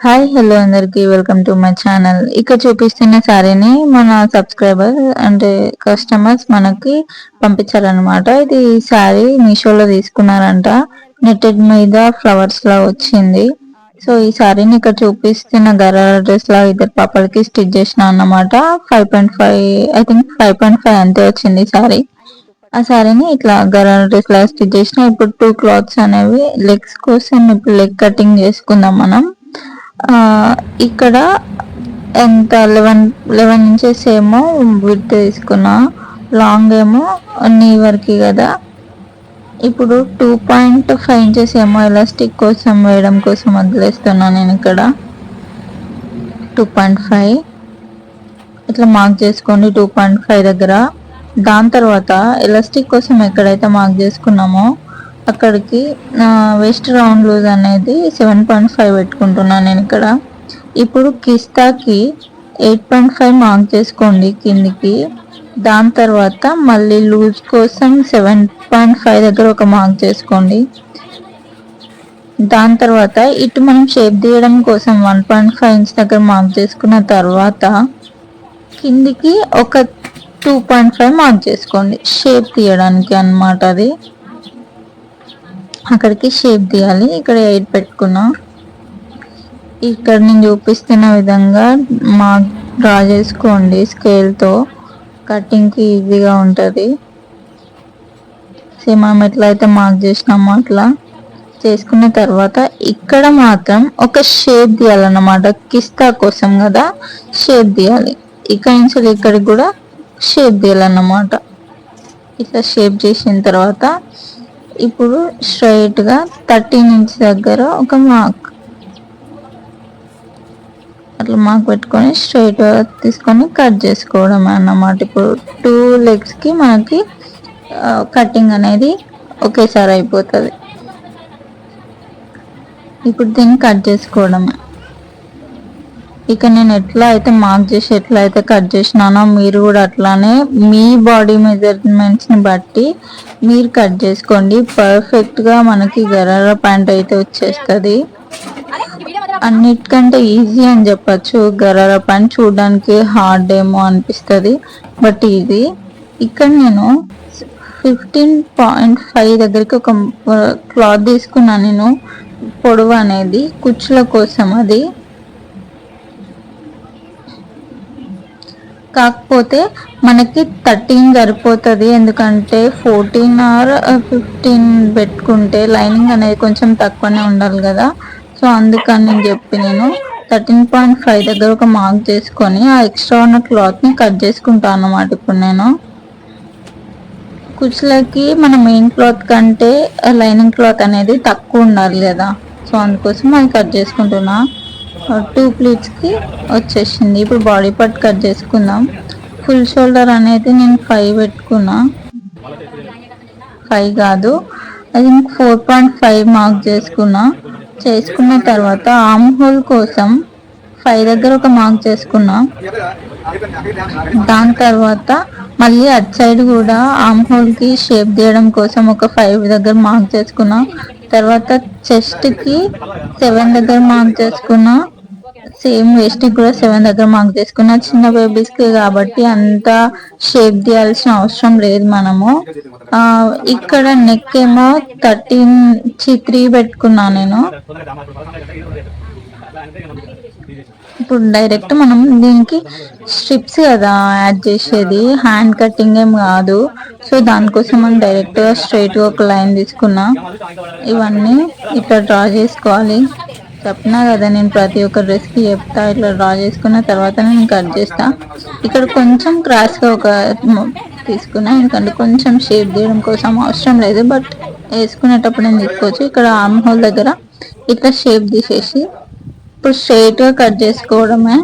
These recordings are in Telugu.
హాయ్ హలో అందరికి వెల్కమ్ టు మై ఛానల్. ఇక్కడ చూపిస్తున్న శారీని మన సబ్స్క్రైబర్ అంటే కస్టమర్స్ మనకి పంపించారనమాట. ఇది శారీ మీషోలో తీసుకున్నారంట. నెట్టెడ్ మీద ఫ్లవర్స్ లా వచ్చింది. సో ఈ శారీని ఇక్కడ చూపిస్తున్న గరారా డ్రెస్ లా ఇద్దరు పాపలకి స్టిచ్ చేసిన అన్నమాట. 5.5 ఐ థింక్ 5.5 అంతే వచ్చింది శారీ. ఆ శారీని ఇట్లా గరారా డ్రెస్ లా స్టిచ్ చేసిన. ఇప్పుడు 2 క్లాత్స్ అనేవి లెగ్స్ కోసం ఇప్పుడు లెగ్ కటింగ్ చేసుకుందాం మనం. ఇక్కడ ఎంత 11 ఇంచెస్ ఏమో విడ్త్ తీసుకున్నా, లాంగ్ ఏమో నీ వరకు కదా. ఇప్పుడు 2.5 ఇంచెస్ ఏమో ఎలాస్టిక్ కోసం వేయడం కోసం వదిలేస్తున్నా నేను. ఇక్కడ 2.5 ఇట్లా మార్క్ చేసుకోండి 2.5 దగ్గర. దాని తర్వాత ఎలాస్టిక్ కోసం ఎక్కడైతే మార్క్ చేసుకున్నామో అక్కడికి వెస్ట్ రౌండ్ లూజ్ అనేది 7.5 పెట్టుకుంటున్నాను నేను ఇక్కడ. ఇప్పుడు కిస్తాకి 8.5 మార్క్ చేసుకోండి కిందికి. దాని తర్వాత మళ్ళీ లూజ్ కోసం 7.5 దగ్గర ఒక మార్క్ చేసుకోండి. దాని తర్వాత ఇటు మనం షేప్ తీయడం కోసం 1.5 ఇంచ్ దగ్గర మార్క్ చేసుకున్న తర్వాత కిందికి ఒక 2.5 మార్క్ చేసుకోండి షేప్ తీయడానికి అన్నమాట. అది అక్కడికి షేప్ తీయాలి. ఇక్కడ 8 పెట్టుకున్నా. ఇక్కడ నేను చూపిస్తున్న విధంగా మార్క్ డ్రా చేసుకోండి స్కేల్తో. కటింగ్కి ఈజీగా ఉంటుంది. సేమ్ మనం ఎట్లయితే మార్క్ చేసినామో అట్లా చేసుకున్న తర్వాత ఇక్కడ మాత్రం ఒక షేప్ తీయాలన్నమాట. కిస్తా కోసం కదా షేప్ తీయాలి. ఇక్కడ నుంచి ఇక్కడికి కూడా షేప్ తీయాలన్నమాట. ఇట్లా షేప్ చేసిన తర్వాత ఇప్పుడు స్ట్రైట్గా 13 ఇంచ్ దగ్గర ఒక మార్క్ అట్లా మార్క్ పెట్టుకొని స్ట్రైట్గా తీసుకొని కట్ చేసుకోవడం అన్నమాట. ఇప్పుడు 2 లెగ్స్కి మనకి కటింగ్ అనేది ఒకేసారి అయిపోతుంది. ఇప్పుడు దీన్ని కట్ చేసుకోవడమే. ఇక నేను ఎట్లా అయితే మార్క్ చేసి ఎట్లా అయితే కట్ చేసినానో మీరు కూడా అట్లానే మీ బాడీ మెజర్మెంట్స్ని బట్టి మీరు కట్ చేసుకోండి. పర్ఫెక్ట్గా మనకి గరారా ప్యాంట్ అయితే వచ్చేస్తుంది. అన్నిటికంటే ఈజీ అని చెప్పచ్చు. గరారా ప్యాంట్ చూడడానికి హార్డ్ ఏమో అనిపిస్తుంది, బట్ ఈజీ. ఇక్కడ నేను 15.5 దగ్గరికి ఒక క్లాత్ తీసుకున్నాను నేను, పొడవు అనేది కుచ్చుల కోసం. అది కాకపోతే మనకి 13 సరిపోతుంది. ఎందుకంటే 14 ఆర్ 15 పెట్టుకుంటే లైనింగ్ అనేది కొంచెం తక్కువనే ఉండాలి కదా. సో అందుకని నేను 13.5 దగ్గర ఒక మార్క్ చేసుకొని ఆ ఎక్స్ట్రా ఉన్న క్లాత్ని కట్ చేసుకుంటాను అన్నమాట. ఇప్పుడు నేను కుచ్చులకి మన మెయిన్ క్లాత్ కంటే లైనింగ్ క్లాత్ అనేది తక్కువ ఉండాలి కదా. సో అందుకోసం అది కట్ చేసుకుంటున్నా. 2 ప్లీట్స్కి వచ్చేసింది. ఇప్పుడు బాడీ పార్ట్ కట్ చేసుకుందాం. ఫుల్ షోల్డర్ అనేది నేను 5 పెట్టుకున్నా, 5 కాదు అది 4.5 మార్క్ చేసుకున్న తర్వాత ఆర్మ్ హోల్ కోసం 5 దగ్గర ఒక మార్క్ చేసుకున్నా. దాని తర్వాత మళ్ళీ అటు సైడ్ కూడా ఆర్మ్ హోల్కి షేప్ తీయడం కోసం ఒక 5 దగ్గర మార్క్ చేసుకున్నా. తర్వాత చెస్ట్కి 7 దగ్గర మార్క్ చేసుకున్నా. సేమ్ వేస్ట్కి కూడా 7 దగ్గర మార్క్ చేసుకున్నా. చిన్న బేబీస్కి కాబట్టి అంత షేప్ తీయాల్సిన అవసరం లేదు మనము. ఇక్కడ నెక్ ఏమో 3 పెట్టుకున్నా నేను. ఇప్పుడు డైరెక్ట్ మనం దీనికి స్ట్రిప్స్ కదా యాడ్ చేసేది, హ్యాండ్ కటింగ్ ఏం కాదు. సో దానికోసం మనం డైరెక్ట్గా స్ట్రైట్గా ఒక లైన్ తీసుకున్నా. ఇవన్నీ ఇట్లా డ్రా చేసుకోవాలి. చెప్పినా కదా నేను ప్రతి ఒక్క డ్రెస్కి చెప్తా. ఇట్లా డ్రా చేసుకున్న తర్వాత నేను కట్ చేస్తా. ఇక్కడ కొంచెం క్రాస్గా ఒక తీసుకున్నా, ఎందుకంటే కొంచెం షేప్ తీయడం కోసం అవసరం లేదు, బట్ వేసుకునేటప్పుడు నేను తీసుకోవచ్చు. ఇక్కడ ఆర్మ్ హోల్ దగ్గర ఇట్లా షేప్ తీసేసి ఇప్పుడు స్ట్రైట్గా కట్ చేసుకోవడమే.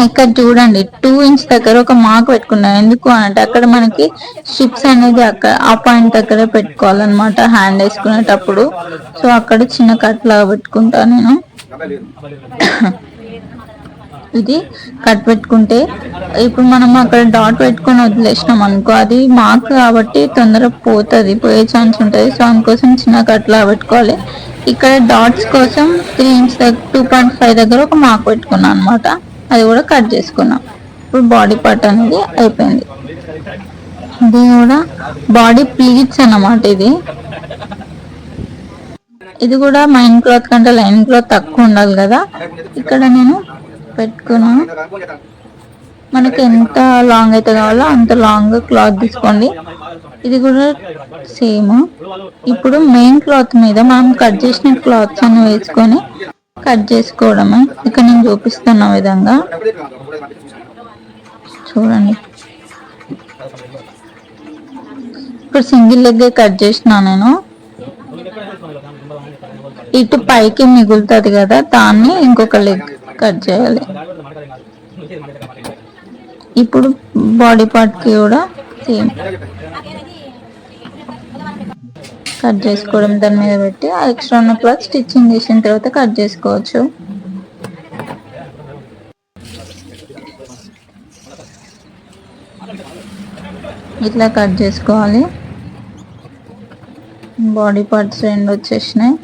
ఇక్కడ చూడండి 2 ఇంచ్ దగ్గర ఒక మార్క్ పెట్టుకున్నాను. ఎందుకు అంటే అక్కడ మనకి స్ట్రిప్స్ అనేది అక్కడ ఆ పాయింట్ దగ్గర పెట్టుకోవాలన్నమాట హ్యాండ్ వేసుకునేటప్పుడు. సో అక్కడ చిన్న కట్ లాగా పెట్టుకుంటాను నేను. ఇది కట్ పెట్టుకుంటే ఇప్పుడు మనం అక్కడ డాట్ పెట్టుకొని వదిలేసినాం అనుకో, అది మార్క్ కాబట్టి తొందరగా పోతుంది, పోయే ఛాన్స్ ఉంటుంది. సో అందుకోసం చిన్న కట్లా పెట్టుకోవాలి. ఇక్కడ డాట్స్ కోసం 3 ఇంచ్ 2.5 దగ్గర ఒక మార్క్ పెట్టుకున్నాం అనమాట. అది కూడా కట్ చేసుకున్నాం. ఇప్పుడు బాడీ పార్ట్ అనేది అయిపోయింది. ఇది కూడా బాడీ ప్లీట్స్ అన్నమాట. ఇది కూడా మైన్ క్లాత్ కంటే లైన్ క్లాత్ తక్కువ ఉండాలి కదా. ఇక్కడ నేను పెట్టుకున్నా. మనకి ఎంత లాంగ్ అయితే కావాలో అంత లాంగ్ క్లాత్ తీసుకోండి. ఇది కూడా సేమ్. ఇప్పుడు మెయిన్ క్లాత్ మీద మనం కట్ చేసిన క్లాత్స్ అన్ని వేసుకొని కట్ చేసుకోవడమే. ఇక్కడ నేను చూపిస్తున్న విధంగా చూడండి. ఇప్పుడు సింగిల్ లెగ్ కట్ చేసిన నేను. ఇటు పైకి మిగులుతుంది కదా, దాన్ని ఇంకొక లెగ్ కట్ చేయాలి. ఇప్పుడు బాడీ పార్ట్ కి కూడా సేమ్ కట్ చేసుకోవడం. దాని మీద పెట్టి ఆ ఎక్స్ట్రా ఉన్న క్లాత్ స్టిచ్చింగ్ చేసిన తర్వాత కట్ చేసుకోవచ్చు. ఇట్లా కట్ చేసుకోవాలి. బాడీ పార్ట్స్ రెండు వచ్చేసినాయి.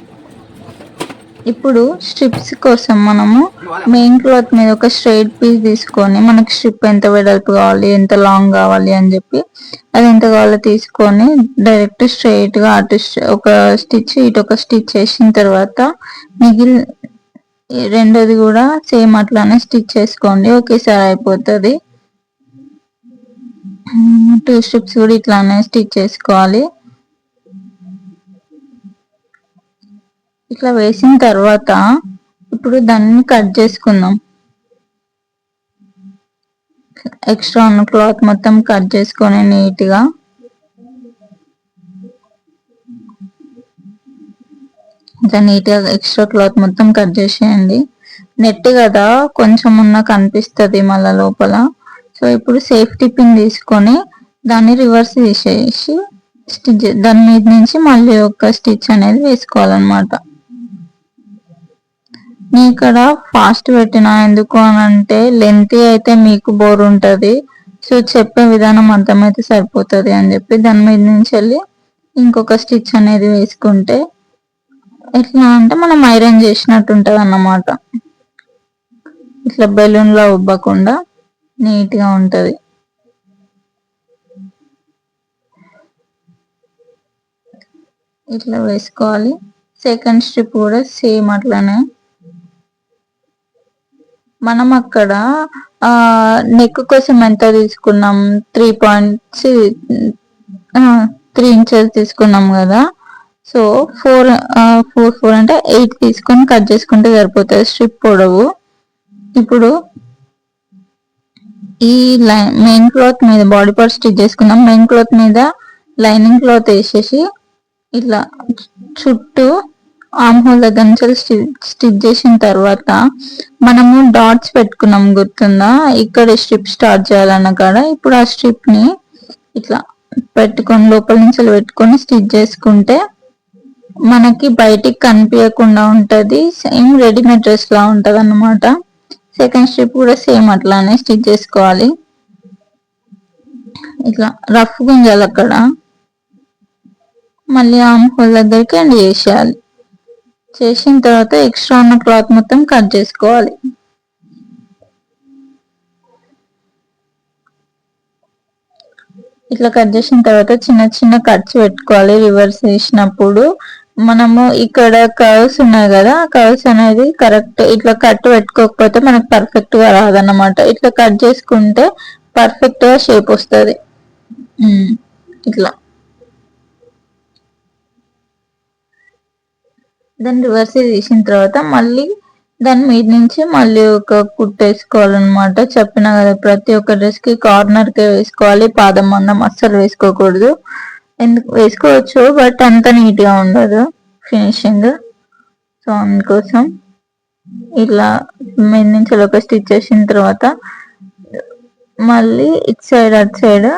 ఇప్పుడు స్ట్రిప్స్ కోసం మనము మెయిన్ క్లాత్ మీద ఒక స్ట్రైట్ పీస్ తీసుకొని, మనకి స్ట్రిప్ ఎంత వెడల్పు కావాలి, ఎంత లాంగ్ కావాలి అని చెప్పి అది ఎంత కావాలో తీసుకొని డైరెక్ట్ స్ట్రైట్ గా అటు ఒక స్టిచ్ ఇటు ఒక స్టిచ్ చేసిన తర్వాత మిగిలి రెండోది కూడా సేమ్ అట్లానే స్టిచ్ చేసుకోండి. ఒకేసారి అయిపోతుంది. 2 స్ట్రిప్స్ కూడా ఇట్లానే స్టిచ్ చేసుకోవాలి. ఇట్లా వేసిన తర్వాత ఇప్పుడు దాన్ని కట్ చేసుకుందాం. ఎక్స్ట్రా ఉన్న క్లాత్ మొత్తం కట్ చేసుకొని నీట్గా ఎక్స్ట్రా క్లాత్ మొత్తం కట్ చేసేయండి. నెట్ కదా కొంచెం ఉన్న కనిపిస్తుంది మళ్ళా లోపల. సో ఇప్పుడు సేఫ్టీ పిన్ తీసుకొని దాన్ని రివర్స్ తీసేసి స్టిచ్ దాని మీద నుంచి మళ్ళీ ఒక స్టిచ్ అనేది వేసుకోవాలన్నమాట. నేను ఇక్కడ ఫాస్ట్ పెట్టిన ఎందుకు అని అంటే లెంత్ అయితే మీకు బోర్ ఉంటుంది. సో చెప్పే విధానం అర్థమైతే సరిపోతుంది అని చెప్పి దాని మీద నుంచి వెళ్ళి ఇంకొక స్టిచ్ అనేది వేసుకుంటే ఎట్లా అంటే మనం ఐరన్ చేసినట్టు ఉంటుంది అన్నమాట. ఇట్లా బెలూన్ లో ఉబ్బకుండా నీట్ గా ఉంటది. ఇట్లా వేసుకోవాలి. సెకండ్ స్ట్రిప్ కూడా సేమ్ అట్లానే. మనం అక్కడ నెక్ కోసం ఎంత తీసుకున్నాం, 3 ఇంచెస్ తీసుకున్నాం కదా. సో 4 అంటే 8 తీసుకొని కట్ చేసుకుంటే సరిపోతుంది స్ట్రిప్ పొడవు. ఇప్పుడు ఈ మెయిన్ క్లాత్ మీద బాడీ పార్ట్ స్టిచ్ చేసుకున్నాం. మెయిన్ క్లాత్ మీద లైనింగ్ క్లాత్ వేసేసి ఇట్లా చుట్టూ ఆర్మ్ హోల్ దగ్గర నుంచి స్టిచ్ చేసిన తర్వాత మనము డాట్స్ పెట్టుకున్నాం గుర్తుందా, ఇక్కడ స్ట్రిప్ స్టార్ట్ చేయాలన్న కాడ. ఇప్పుడు ఆ స్ట్రిప్ ని ఇట్లా పెట్టుకొని లోపల నుంచి పెట్టుకొని స్టిచ్ చేసుకుంటే మనకి బయటికి కనిపించకుండా ఉంటది. సేమ్ రెడీమేడ్ డ్రెస్ లా ఉంటది అన్నమాట. సెకండ్ స్ట్రిప్ కూడా సేమ్ అట్లానే స్టిచ్ చేసుకోవాలి. ఇట్లా రఫ్ గుంజాలి అక్కడ. మళ్ళీ ఆర్మ్ హోల్ దగ్గరికి ఎండ్ చేసేయాలి. చేసిన తర్వాత ఎక్స్ట్రా ఉన్న క్లాత్ మొత్తం కట్ చేసుకోవాలి. ఇట్లా కట్ చేసిన తర్వాత చిన్న చిన్న కట్స్ పెట్టుకోవాలి. రివర్స్ చేసినప్పుడు మనము ఇక్కడ కర్వ్స్ ఉన్నాయి కదా, కర్వ్స్ అనేది కరెక్ట్ ఇట్లా కట్ పెట్టుకోకపోతే మనకు పర్ఫెక్ట్ గా రాదన్నమాట. ఇట్లా కట్ చేసుకుంటే పర్ఫెక్ట్ గా షేప్ వస్తుంది. ఇట్లా దాన్ని రివర్స్ తీసిన తర్వాత మళ్ళీ దాని మీద నుంచి మళ్ళీ ఒక కుట్టేసుకోవాలన్నమాట. చెప్పినా కదా ప్రతి ఒక్క డ్రెస్ కి కార్నర్ కే వేసుకోవాలి. పాదం మందం అస్సలు వేసుకోకూడదు. ఎందుకు వేసుకోవచ్చు బట్ అంత నీట్ గా ఉండదు ఫినిషింగ్. సో అందుకోసం ఇలా మీద నుంచి ఒక స్టిచ్ చేసిన తర్వాత మళ్ళీ ఇటు సైడ్ అటు సైడ్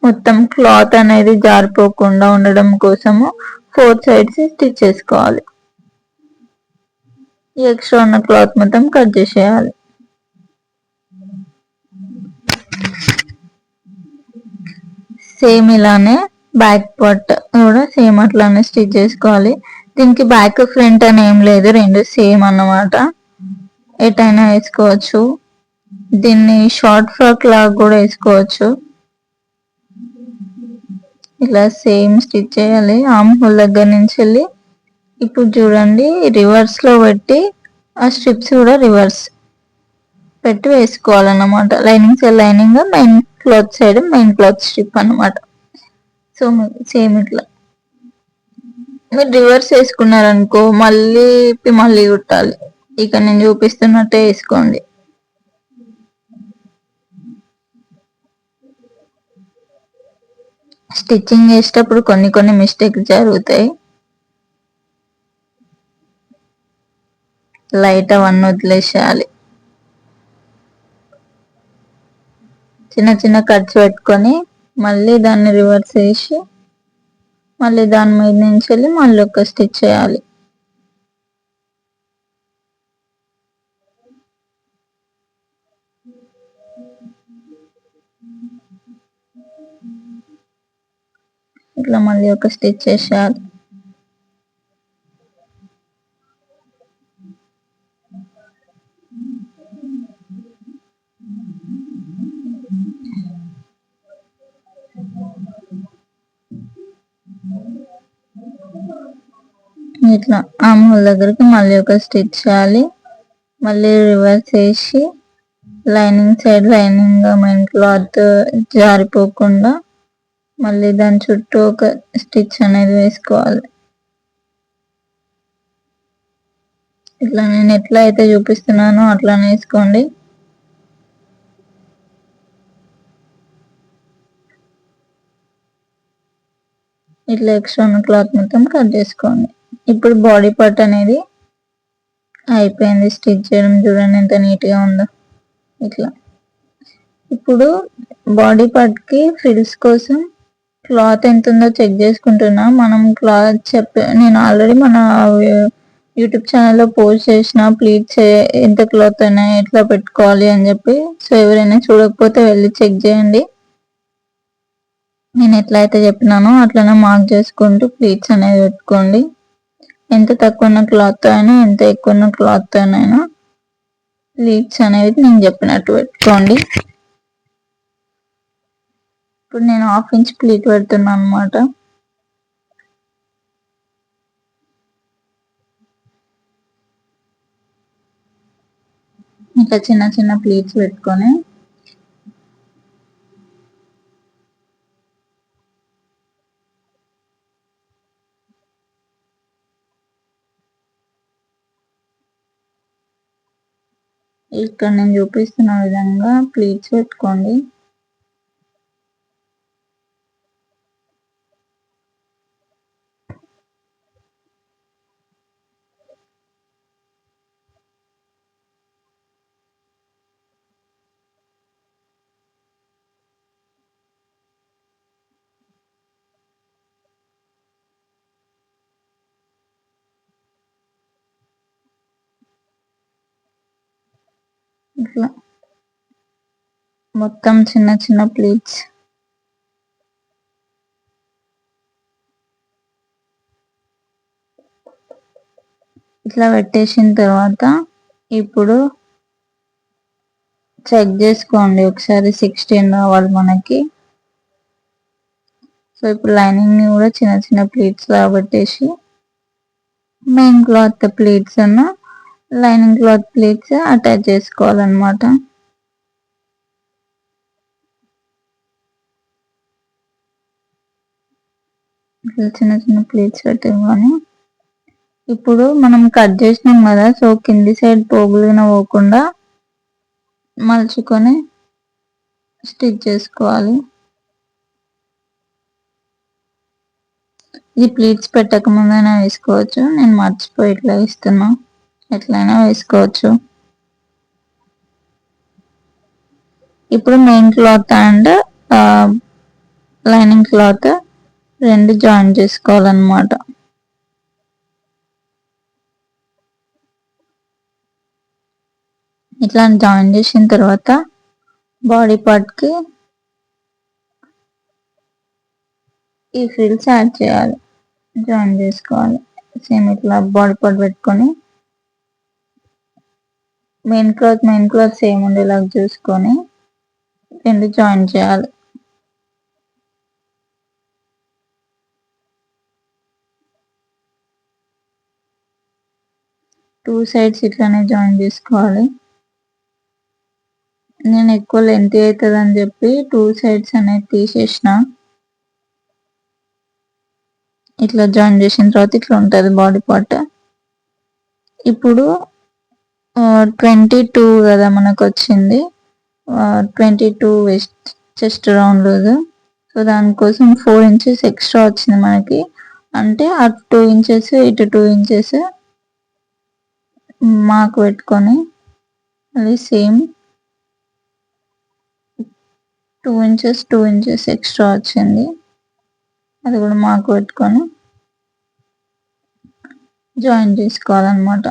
మొత్తం క్లాత్ అనేది జారిపోకుండా ఉండడం కోసము 4 సైడ్స్ స్టిచ్ చేసుకోవాలి. ఈ ఎక్స్ట్రా ఉన్న క్లాత్ మొత్తం కట్ చేసేయాలి. సేమ్ ఇలానే బ్యాక్ పార్ట్ కూడా సేమ్ అట్లానే స్టిచ్ చేసుకోవాలి. దీనికి బ్యాక్ ఫ్రంట్ అని ఏం లేదు, రెండు సేమ్ అన్నమాట. ఎటైనా వేసుకోవచ్చు. దీన్ని షార్ట్ ఫ్రాక్ లాగా కూడా వేసుకోవచ్చు. ఇలా సేమ్ స్టిచ్ చేయాలి ఆర్మ్ హోల్ దగ్గర నుంచి వెళ్ళి. ఇప్పుడు చూడండి రివర్స్ లో పెట్టి ఆ స్ట్రిప్స్ కూడా రివర్స్ పెట్టి వేసుకోవాలన్నమాట. Lining side lining, main cloth side main cloth strip అన్నమాట. సో సేమ్ ఇట్లా మీరు రివర్స్ వేసుకున్నారనుకో మళ్ళీ మళ్ళీ కుట్టాలి. ఇక నేను చూపిస్తున్నట్టే వేసుకోండి. స్టిచ్చింగ్ చేసేటప్పుడు కొన్ని కొన్ని మిస్టేక్స్ జరుగుతాయి. లైట్ అవన్నీ వదిలేసేయాలి. చిన్న చిన్న కట్స్ పెట్టుకొని మళ్ళీ దాన్ని రివర్స్ వేసి మళ్ళీ దాని మీద నుంచి వెళ్ళి మళ్ళీ ఒక స్టిచ్ చేయాలి. ఇట్లా మళ్ళీ ఒక స్టిచ్ చేసేయాలి. ఇట్లా ఆర్మ్ హోల్ దగ్గరికి మళ్ళీ ఒక స్టిచ్ చేయాలి. మళ్ళీ రివర్స్ వేసి lining side lining main cloth జారిపోకుండా మళ్ళీ దాని చుట్టూ ఒక స్టిచ్ అనేది వేసుకోవాలి. ఇట్లా నేను ఎట్లా అయితే చూపిస్తున్నానో అట్లానే వేసుకోండి. ఇట్లా ఎక్స్ట్రా ఉన్న క్లాత్ మొత్తం కట్ చేసుకోండి. ఇప్పుడు బాడీ పార్ట్ అనేది అయిపోయింది స్టిచ్ చేయడం. చూడండి ఎంత నీట్గా ఉందో. ఇట్లా ఇప్పుడు బాడీ పార్ట్కి ఫ్రిల్స్ కోసం క్లాత్ ఎంత ఉందో చెక్ చేసుకుంటున్నా. మనం క్లాత్ నేను ఆల్రెడీ మన యూట్యూబ్ ఛానల్లో పోస్ట్ చేసిన ప్లీట్స్ ఎంత క్లాత్ అయినా ఎట్లా పెట్టుకోవాలి అని చెప్పి. సో ఎవరైనా చూడకపోతే వెళ్ళి చెక్ చేయండి. నేను ఎట్లా అయితే చెప్పినానో అట్లనే మార్క్ చేసుకుంటూ ప్లీట్స్ అనేది పెట్టుకోండి. ఎంత తక్కువ ఉన్న క్లాత్ అయినా ఎంత ఎక్కువ ఉన్న క్లాత్ అయినా ప్లీట్స్ అనేది నేను చెప్పినట్టు పెట్టుకోండి. ఇప్పుడు నేను 1/2 ఇంచ్ ప్లీట్ పెడుతున్నాను అనమాట. ఇట్లా చిన్న చిన్న ప్లీట్స్ పెట్టుకొని ఇక్కడ నేను చూపిస్తున్న విధంగా ప్లీట్స్ పెట్టుకోండి. ఇట్లా మొత్తం చిన్న చిన్న ప్లీట్స్ ఇట్లా పెట్టేసిన తర్వాత ఇప్పుడు చెక్ చేసుకోండి ఒకసారి 16 రావాలి మనకి. సో ఇప్పుడు లైనింగ్ ని కూడా చిన్న చిన్న ప్లీట్స్ లా పెట్టేసి మెయిన్ క్లాత్ ప్లీట్స్ అన్న లైనింగ్ క్లాత్ ప్లీట్స్ అటాచ్ చేసుకోవాలన్నమాట. చిన్న చిన్న ప్లీట్స్ పెట్టేవాని ఇప్పుడు మనం కట్ చేసినాం కదా. సో కింది సైడ్ పోగులుగా పోకుండా మలుచుకొని స్టిచ్ చేసుకోవాలి. ఈ ప్లీట్స్ పెట్టక ముందైనా వేసుకోవచ్చు. నేను మర్చిపోయి ఇట్లా వేస్తున్నా. ఎట్లయినా వేసుకోవచ్చు. ఇప్పుడు main cloth and lining cloth రెండు జాయిన్ చేసుకోవాలన్నమాట. ఇట్లా జాయిన్ చేసిన తర్వాత బాడీ పార్ట్కి ఈ ఫ్రిల్స్ యాడ్ చేయాలి, జాయిన్ చేసుకోవాలి. సేమ్ ఇట్లా బాడీ పార్ట్ పెట్టుకొని మెయిన్ క్లాత్ సేమ్ ఉండేలాగా చూసుకొని రెండు జాయిన్ చేయాలి. టూ సైడ్స్ ఇట్లానే జాయిన్ చేసుకోవాలి. నేను ఎక్కువ లెంత్ అవుతుంది అని చెప్పి టూ సైడ్స్ అనేది తీసేసిన. ఇట్లా జాయిన్ చేసిన తర్వాత ఇట్లా ఉంటుంది బాడీ పార్ట్. ఇప్పుడు 22 కదా మనకు వచ్చింది, 22 waist chest round loose. So దానికోసం 4 ఇంచెస్ ఎక్స్ట్రా వచ్చింది మనకి. అంటే అటు 2 ఇంచెస్ ఇటు 2 ఇంచెస్ మార్క్ పెట్టుకొని అది సేమ్ 2 ఇంచెస్ ఎక్స్ట్రా వచ్చింది, అది కూడా మార్క్ పెట్టుకొని జాయిన్ చేసుకోవాలన్నమాట.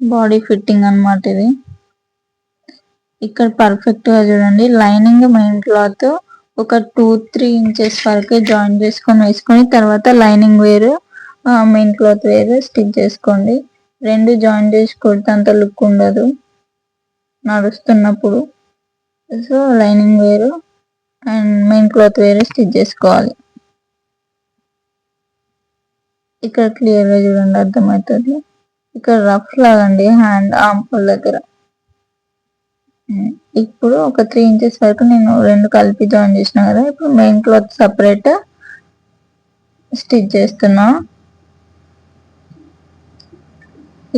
బాడీ ఫిట్టింగ్ అన్నమాట ఇది. ఇక్కడ పర్ఫెక్ట్ గా చూడండి, లైనింగ్ మెయిన్ క్లాత్ ఒక 2-3 ఇంచెస్ వరకే జాయిన్ చేసుకొని వేసుకొని తర్వాత లైనింగ్ వేరు మెయిన్ క్లాత్ వేరు స్టిచ్ చేసుకోండి. రెండు జాయిన్ చేసి కొడితే అంత లుక్ ఉండదు నడుస్తున్నప్పుడు. సో లైనింగ్ వేరు అండ్ మెయిన్ క్లాత్ వేరే స్టిచ్ చేసుకోవాలి. ఇక్కడ క్లియర్గా చూడండి, అర్థమవుతుంది. ఇక్కడ రఫ్ లాగండి హ్యాండ్ ఆర్మ్ దగ్గర. ఇప్పుడు ఒక 3 ఇంచెస్ వరకు నేను రెండు కలిపి జాయిన్ చేసిన కదా, ఇప్పుడు మెయిన్ క్లాత్ సపరేట్ స్టిచ్ చేస్తున్నా.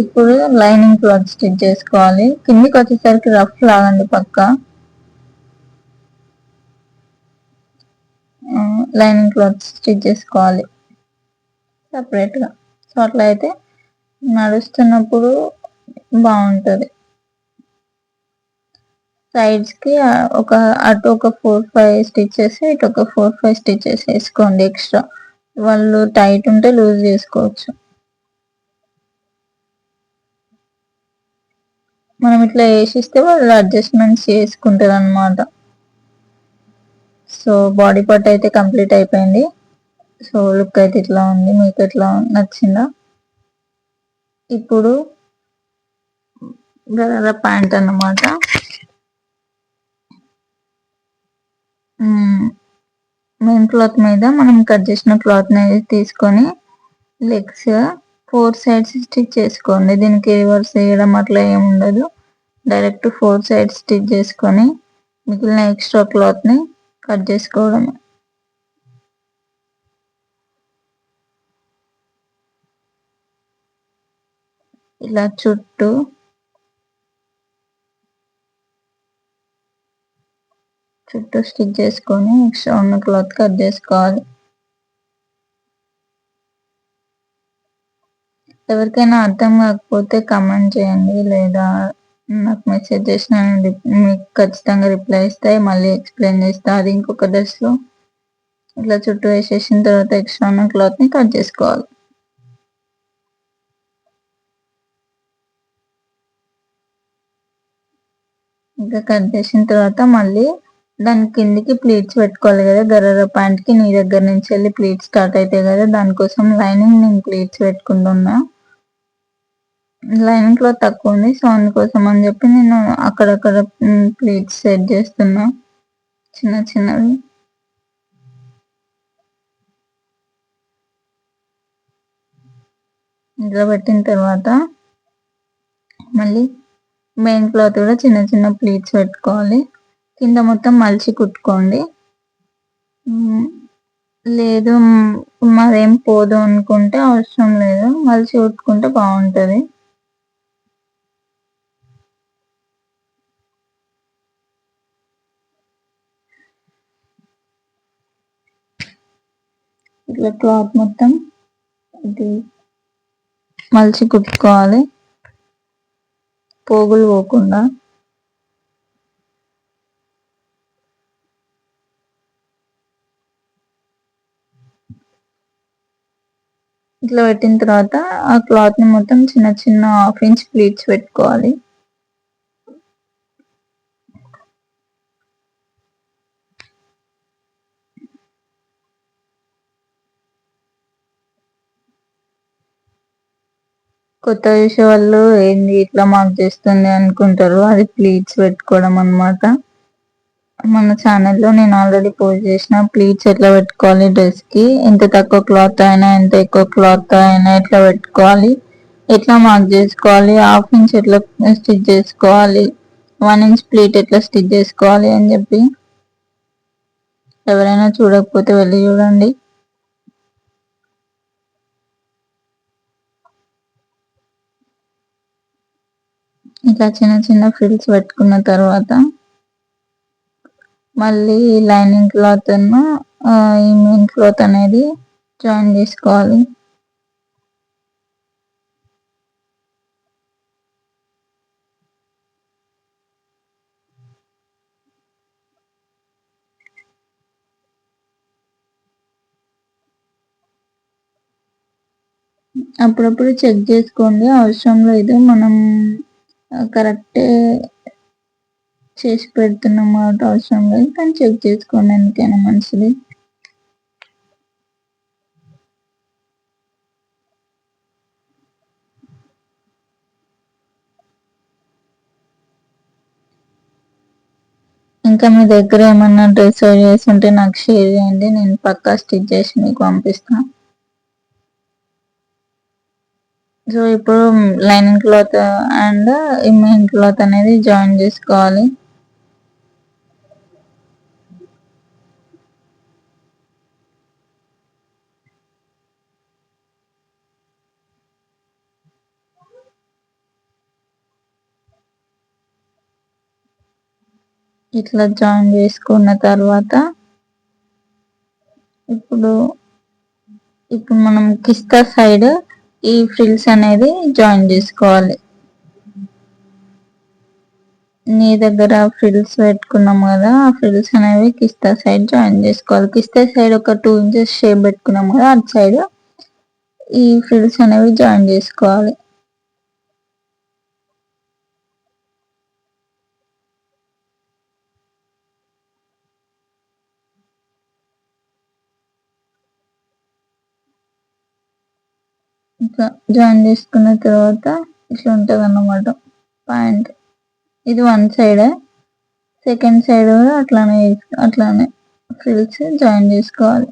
ఇప్పుడు లైనింగ్ క్లాత్ స్టిచ్ చేసుకోవాలి. కిందికి వచ్చేసరికి రఫ్ లాగండి పక్క. లైనింగ్ క్లాత్ స్టిచ్ చేసుకోవాలి సపరేట్గా. సో అట్లా అయితే నడుస్తున్నప్పుడు బాగుంటుంది. సైడ్స్కి ఒక అటు ఒక 4-5 స్టిచెస్, ఇటు ఒక 4-5 స్టిచెస్ వేసుకోండి ఎక్స్ట్రా. వాళ్ళు టైట్ ఉంటే లూజ్ చేసుకోవచ్చు. మనం ఇట్లా వేసిస్తే వాళ్ళు అడ్జస్ట్మెంట్స్ చేసుకుంటారు అనమాట. సో బాడీ పార్ట్ అయితే కంప్లీట్ అయిపోయింది. సో లుక్ అయితే ఇట్లా ఉంది. మీకు ఎట్లా నచ్చిందా? ఇప్పుడు గరారా ప్యాంట్ అన్నమాట. మెయిన్ క్లాత్ మీద మనం కట్ చేసిన క్లాత్ అనేది తీసుకొని లెగ్స్ 4 సైడ్స్ స్టిచ్ చేసుకోండి. దీనికి రివర్స్ వేయడం అట్లా ఏమి ఉండదు, డైరెక్ట్ 4 సైడ్స్ స్టిచ్ చేసుకొని మిగిలిన ఎక్స్ట్రా క్లాత్ని కట్ చేసుకోవడమే. ఇలా చుట్టూ స్టిచ్ చేసుకొని ఎక్స్ట్రా ఉన్న క్లాత్ కట్ చేసుకోవాలి. ఎవరికైనా అర్థం కాకపోతే కమెంట్ చేయండి, లేదా నాకు మెసేజ్ చేసిన మీకు ఖచ్చితంగా రిప్లై ఇస్తే మళ్ళీ ఎక్స్ప్లెయిన్ చేస్తా. అది ఇంకొక డ్రెస్లో ఇట్లా చుట్టూ వేసేసిన తర్వాత ఎక్స్ట్రా ఉన్న క్లాత్ని కట్ చేసుకోవాలి. ఇంకా కట్ చేసిన తర్వాత మళ్ళీ దాని కిందికి ప్లీట్స్ పెట్టుకోవాలి కదా. గరారా ప్యాంట్కి నీ దగ్గర నుంచి వెళ్ళి ప్లీట్స్ స్టార్ట్ అవుతాయి కదా, దానికోసం లైనింగ్ నేను ప్లీట్స్ పెట్టుకుంటున్నా. లైనింగ్ క్లాత్ తక్కువ ఉంది, సో అందుకోసం అని చెప్పి నేను అక్కడక్కడ ప్లీట్స్ సెట్ చేస్తున్నా చిన్న చిన్నవి. ఇలా పెట్టిన తర్వాత మళ్ళీ మెయిన్ క్లాత్ కూడా చిన్న చిన్న ప్లీట్స్ పెట్టుకోవాలి. కింద మొత్తం మలిచి కుట్టుకోండి. లేదు మరేం పోదు అనుకుంటే అవసరం లేదు, మలిచి కుట్టుకుంటే బాగుంటుంది. ఇట్లా క్లాత్ మొత్తం ఇది మలిచి కుట్టుకోవాలి, పోగులు పోకుండా. ఇట్లా పెట్టిన తర్వాత ఆ క్లాత్ని మొత్తం చిన్న చిన్న 1/2 ఇంచ్ ప్లీట్స్ పెట్టుకోవాలి. కొత్త చూసే వాళ్ళు ఏంది ఇట్లా మార్క్ చేస్తుంది అనుకుంటారు. అది ప్లీట్స్ పెట్టుకోవడం అన్నమాట. మన ఛానల్లో నేను ఆల్రెడీ పోస్ట్ చేసిన ప్లీట్స్ ఎట్లా పెట్టుకోవాలి, డ్రెస్ కి ఎంత తక్కువ క్లాత్ అయినా ఎంత ఎక్కువ క్లాత్ అయినా ఎట్లా పెట్టుకోవాలి, ఎట్లా మార్క్ చేసుకోవాలి, హాఫ్ ఇంచ్ ఎట్లా స్టిచ్ చేసుకోవాలి, 1 ఇంచ్ ప్లీట్ ఎట్లా స్టిచ్ చేసుకోవాలి అని చెప్పి ఎవరైనా చూడకపోతే వెళ్ళి చూడండి. ఇట్లా చిన్న చిన్న ఫ్రిల్స్ పెట్టుకున్న తర్వాత మళ్ళీ లైనింగ్ క్లాత్ ఈ మెయిన్ క్లాత్ అనేది జాయిన్ చేసుకోవాలి. అప్పుడప్పుడు చెక్ చేసుకోండి, అవసరం లేదు మనం కరెక్టే చేసి పెడుతున్నమాట, అవసరం లేదు కానీ చెక్ చేసుకోండి ఎందుకైనా మంచిది. ఇంకా మీ దగ్గర ఏమన్నా డ్రెస్ ఐడియాస్ ఉంటే నాకు షేర్ చేయండి, నేను పక్కా స్టిచ్ చేసి మీకు పంపిస్తాను. సో ఇప్పుడు లైనింగ్ క్లాత్ అండ్ ఈ మెయిన్ క్లాత్ అనేది జాయిన్ చేసుకోవాలి. ఇట్లా జాయిన్ చేసుకున్న తర్వాత ఇప్పుడు ఇప్పుడు మనం కిస్తా సైడ్ ఈ ఫ్రిల్స్ అనేది జాయిన్ చేసుకోవాలి. నీ దగ్గర ఫ్రిల్స్ పెట్టుకున్నాం కదా, ఆ ఫ్రిల్స్ అనేవి కిస్తా సైడ్ జాయిన్ చేసుకోవాలి. కిస్తా సైడ్ ఒక 2 ఇంచెస్ షేప్ పెట్టుకున్నాం కదా, అటు సైడ్ ఈ ఫ్రిల్స్ అనేవి జాయిన్ చేసుకోవాలి. ఇట్లా జాయిన్ చేసుకున్న తర్వాత ఇట్లా ఉంటుంది అన్నమాట పాయింట్. ఇది వన్ సైడ్, సెకండ్ సైడ్ కూడా అట్లానే ఫ్రిల్స్ జాయిన్ చేసుకోవాలి.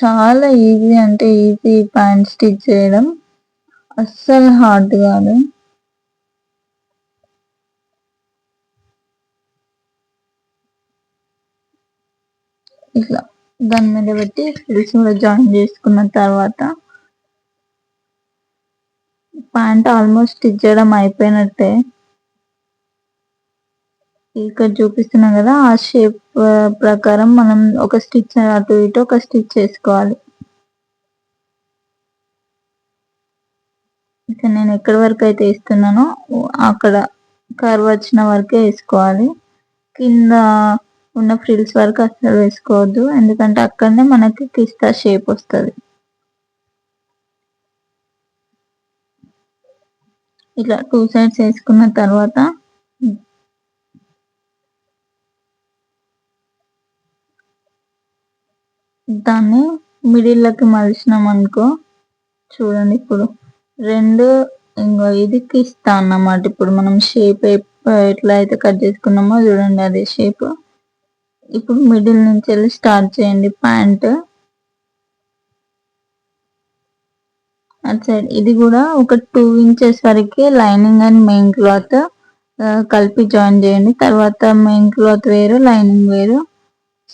చాలా ఈజీ అంటే ఈజీ ప్యాంట్ స్టిచ్ చేయడం, అస్సలు హార్డ్ కాదు. ఇట్లా దాని మీద పెట్టి ఫ్రిల్స్ కూడా జాయిన్ చేసుకున్న తర్వాత ప్యాంట్ ఆల్మోస్ట్ స్టిచ్ చేయడం అయిపోయినట్టే. ఇక్కడ చూపిస్తున్నాం కదా, ఆ షేప్ ప్రకారం మనం ఒక స్టిచ్ అటు ఇటు ఒక స్టిచ్ చేసుకోవాలి. ఇక నేను ఎక్కడి వరకు అయితే ఇస్తున్నానో అక్కడ కర్వ్ వచ్చిన వరకే వేసుకోవాలి. కింద ఉన్న ఫ్రిల్స్ వరకు అసలు వేసుకోవద్దు, ఎందుకంటే అక్కడనే మనకి కిస్తా షేప్ వస్తుంది. ఇట్లా 2 సైడ్స్ వేసుకున్న తర్వాత దాన్ని మిడిల్లోకి మలిచినాం అనుకో, చూడండి ఇప్పుడు రెండు ఇంకో ఇది కిస్తా అన్నమాట. ఇప్పుడు మనం షేప్ ఎట్లా అయితే కట్ చేసుకున్నామో చూడండి అదే షేప్. ఇప్పుడు మిడిల్ నుంచి వెళ్ళి స్టార్ట్ చేయండి ప్యాంట్ అటు సైడ్. ఇది కూడా ఒక 2 ఇంచెస్ వరకే లైనింగ్ అండ్ మెయిన్ క్లాత్ కలిపి జాయిన్ చేయండి. తర్వాత మెయిన్ క్లాత్ వేరు, లైనింగ్ వేరు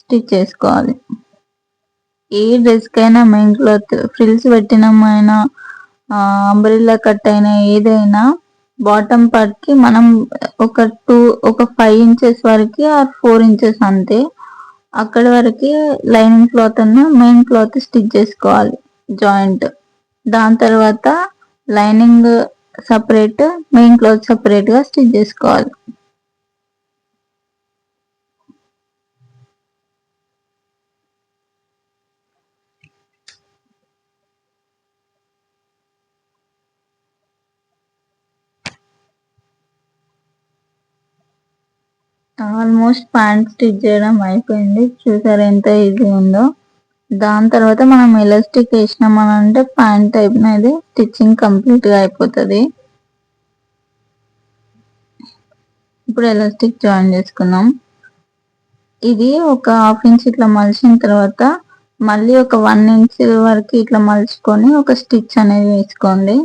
స్టిచ్ చేసుకోవాలి. ఏ డ్రెస్ కైనా మెయిన్ క్లాత్ ఫ్రిల్స్ పెట్టినమైనా అంబ్రిల్లా కట్ అయినా ఏదైనా బాటమ్ పార్ట్ కి మనం ఒక 5 ఇంచెస్ వరకు ఆర్ 4 ఇంచెస్ అంతే, అక్కడి వరకు lining cloth main cloth stitch చేసుకోవాలి జాయింట్. దాని తర్వాత lining separate, main cloth separate గా స్టిచ్ చేసుకోవాలి. ఆల్మోస్ట్ ప్యాంట్ స్టిచ్ చేయడం అయిపోయింది, చూసారు ఎంత ఈజీ ఉందో. దాని తర్వాత మనం ఎలాస్టిక్ వేసినామని అంటే ప్యాంట్ టైప్ అనేది స్టిచ్చింగ్ కంప్లీట్ గా అయిపోతుంది. ఇప్పుడు ఎలాస్టిక్ జాయిన్ చేసుకున్నాం. ఇది ఒక హాఫ్ ఇంచ్ ఇట్లా మలిచిన తర్వాత మళ్ళీ ఒక 1 ఇంచ్ వరకు ఇట్లా మలుచుకొని ఒక స్టిచ్ అనేది వేసుకోండి.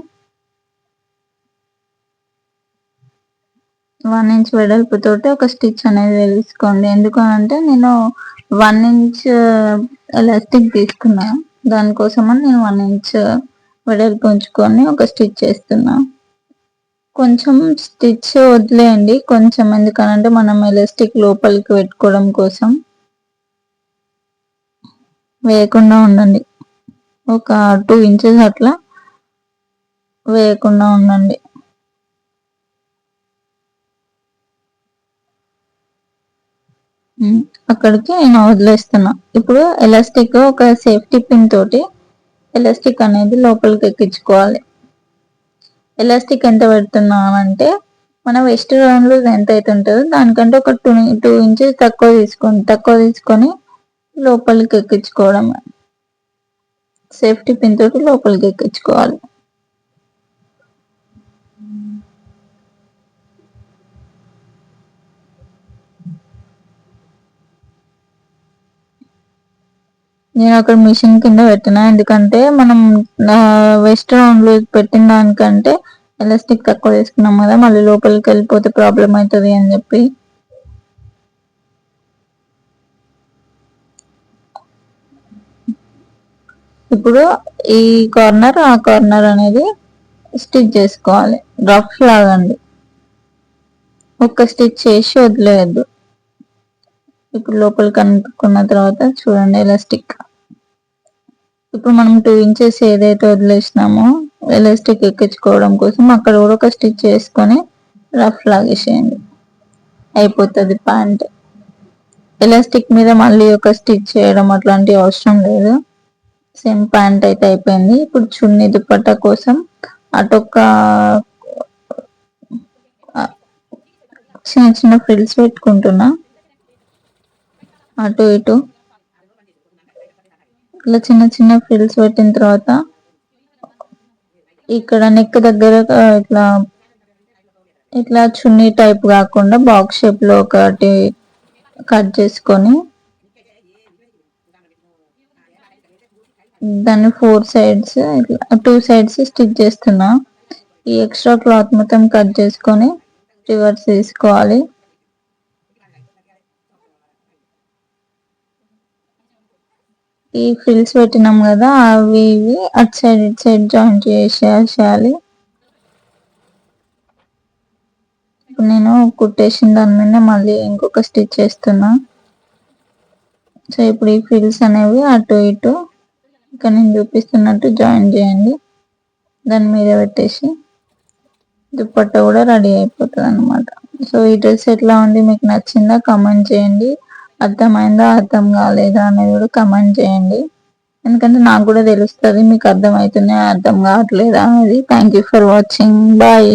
1 ఇంచ్ వెడల్పుతోటి ఒక స్టిచ్ అనేది వేసుకోండి. ఎందుకంటే నేను 1 ఇంచ్ ఎలాస్టిక్ తీసుకున్నా, దానికోసమని నేను 1 ఇంచ్ వెడల్పు ఉంచుకొని ఒక స్టిచ్ చేస్తున్నా. కొంచెం స్టిచ్ వదిలేయండి కొంచెం, ఎందుకనంటే మనం ఎలాస్టిక్ లోపలికి పెట్టుకోవడం కోసం. వేయకుండా ఉండండి, ఒక 2 ఇంచెస్ అట్లా వేయకుండా ఉండండి. అక్కడికి నేను వదిలేస్తున్నా. ఇప్పుడు ఎలాస్టిక్ ఒక సేఫ్టీ పిన్ తోటి ఎలాస్టిక్ అనేది లోపలికి ఎక్కించుకోవాలి. ఎలాస్టిక్ ఎంత పెడుతున్నామంటే మన వెస్ట్ రౌండ్ లూజ్ ఎంత అయితే ఉంటుందో దానికంటే ఒక 2 ఇంచెస్ తక్కువ తీసుకొని లోపలికి ఎక్కించుకోవడం. సేఫ్టీ పిన్ తోటి లోపలికి ఎక్కించుకోవాలి. నేను అక్కడ మిషన్ కింద పెట్టినా, ఎందుకంటే మనం వెస్ట్ రౌండ్ లూజ్ పెట్టిన దానికంటే ఎలాస్టిక్ తక్కువ తీసుకున్నాం కదా, మళ్ళీ లోపలికి వెళ్ళిపోతే ప్రాబ్లం అవుతుంది అని చెప్పి. ఇప్పుడు ఈ కార్నర్ ఆ కార్నర్ అనేది స్టిచ్ చేసుకోవాలి. రఫ్ లాగండి, ఒక్క స్టిచ్ చేసి వదిలేయద్దు. ఇప్పుడు లోపలికి అనుకున్న తర్వాత చూడండి ఎలాస్టిక్. ఇప్పుడు మనం 2 ఇంచెస్ ఏదైతే వదిలేసినామో ఎలాస్టిక్ ఎక్కించుకోవడం కోసం అక్కడ కూడా ఒక స్టిచ్ చేసుకొని రఫ్ లాగేసేయండి, అయిపోతుంది ప్యాంట్. ఎలాస్టిక్ మీద మళ్ళీ ఒక స్టిచ్ చేయడం అట్లాంటి అవసరం లేదు. సేమ్ ప్యాంట్ అయితే అయిపోయింది. ఇప్పుడు చున్నీ దుపట్టా కోసం అటొక్క చిన్న చిన్న ఫ్రిల్స్ పెట్టుకుంటున్నా, అటు ఇటు ఇట్లా చిన్న చిన్న ఫ్రిల్స్ పెట్టిన తర్వాత ఇక్కడ నెక్ దగ్గర ఇట్లా ఇట్లా చున్నీ టైప్ కాకుండా బాక్స్ షేప్ లో ఒకటి కట్ చేసుకొని దాన్ని 4 సైడ్స్ ఇట్లా 2 సైడ్స్ స్టిచ్ చేస్తున్నా. ఈ ఎక్స్ట్రా క్లాత్ మొత్తం కట్ చేసుకొని రివర్స్ తీసుకోవాలి. ఈ ఫ్రిల్స్ పెట్టినాం కదా అవి ఇవి అటు సైడ్ ఇటు సైడ్ జాయింట్ చేసేయాలి. ఇప్పుడు నేను కుట్టేసిన దాని మీద మళ్ళీ ఇంకొక స్టిచ్ చేస్తున్నా. సో ఇప్పుడు ఈ ఫ్రిల్స్ అనేవి అటు ఇటు ఇక్కడ నేను చూపిస్తున్నట్టు జాయిన్ చేయండి. దాని మీద పెట్టేసి దుపట్టా కూడా రెడీ అయిపోతుంది అన్నమాట. సో ఈ డ్రెస్ ఎట్లా ఉంది, మీకు నచ్చిందా కమెంట్ చేయండి. అర్థమైందా అర్థం కాలేదా అనేది కూడా కమెంట్ చేయండి, ఎందుకంటే నాకు కూడా తెలుస్తుంది మీకు అర్థమవుతుందా అర్థం కావట్లేదా అనేది. Thank you for watching. Bye.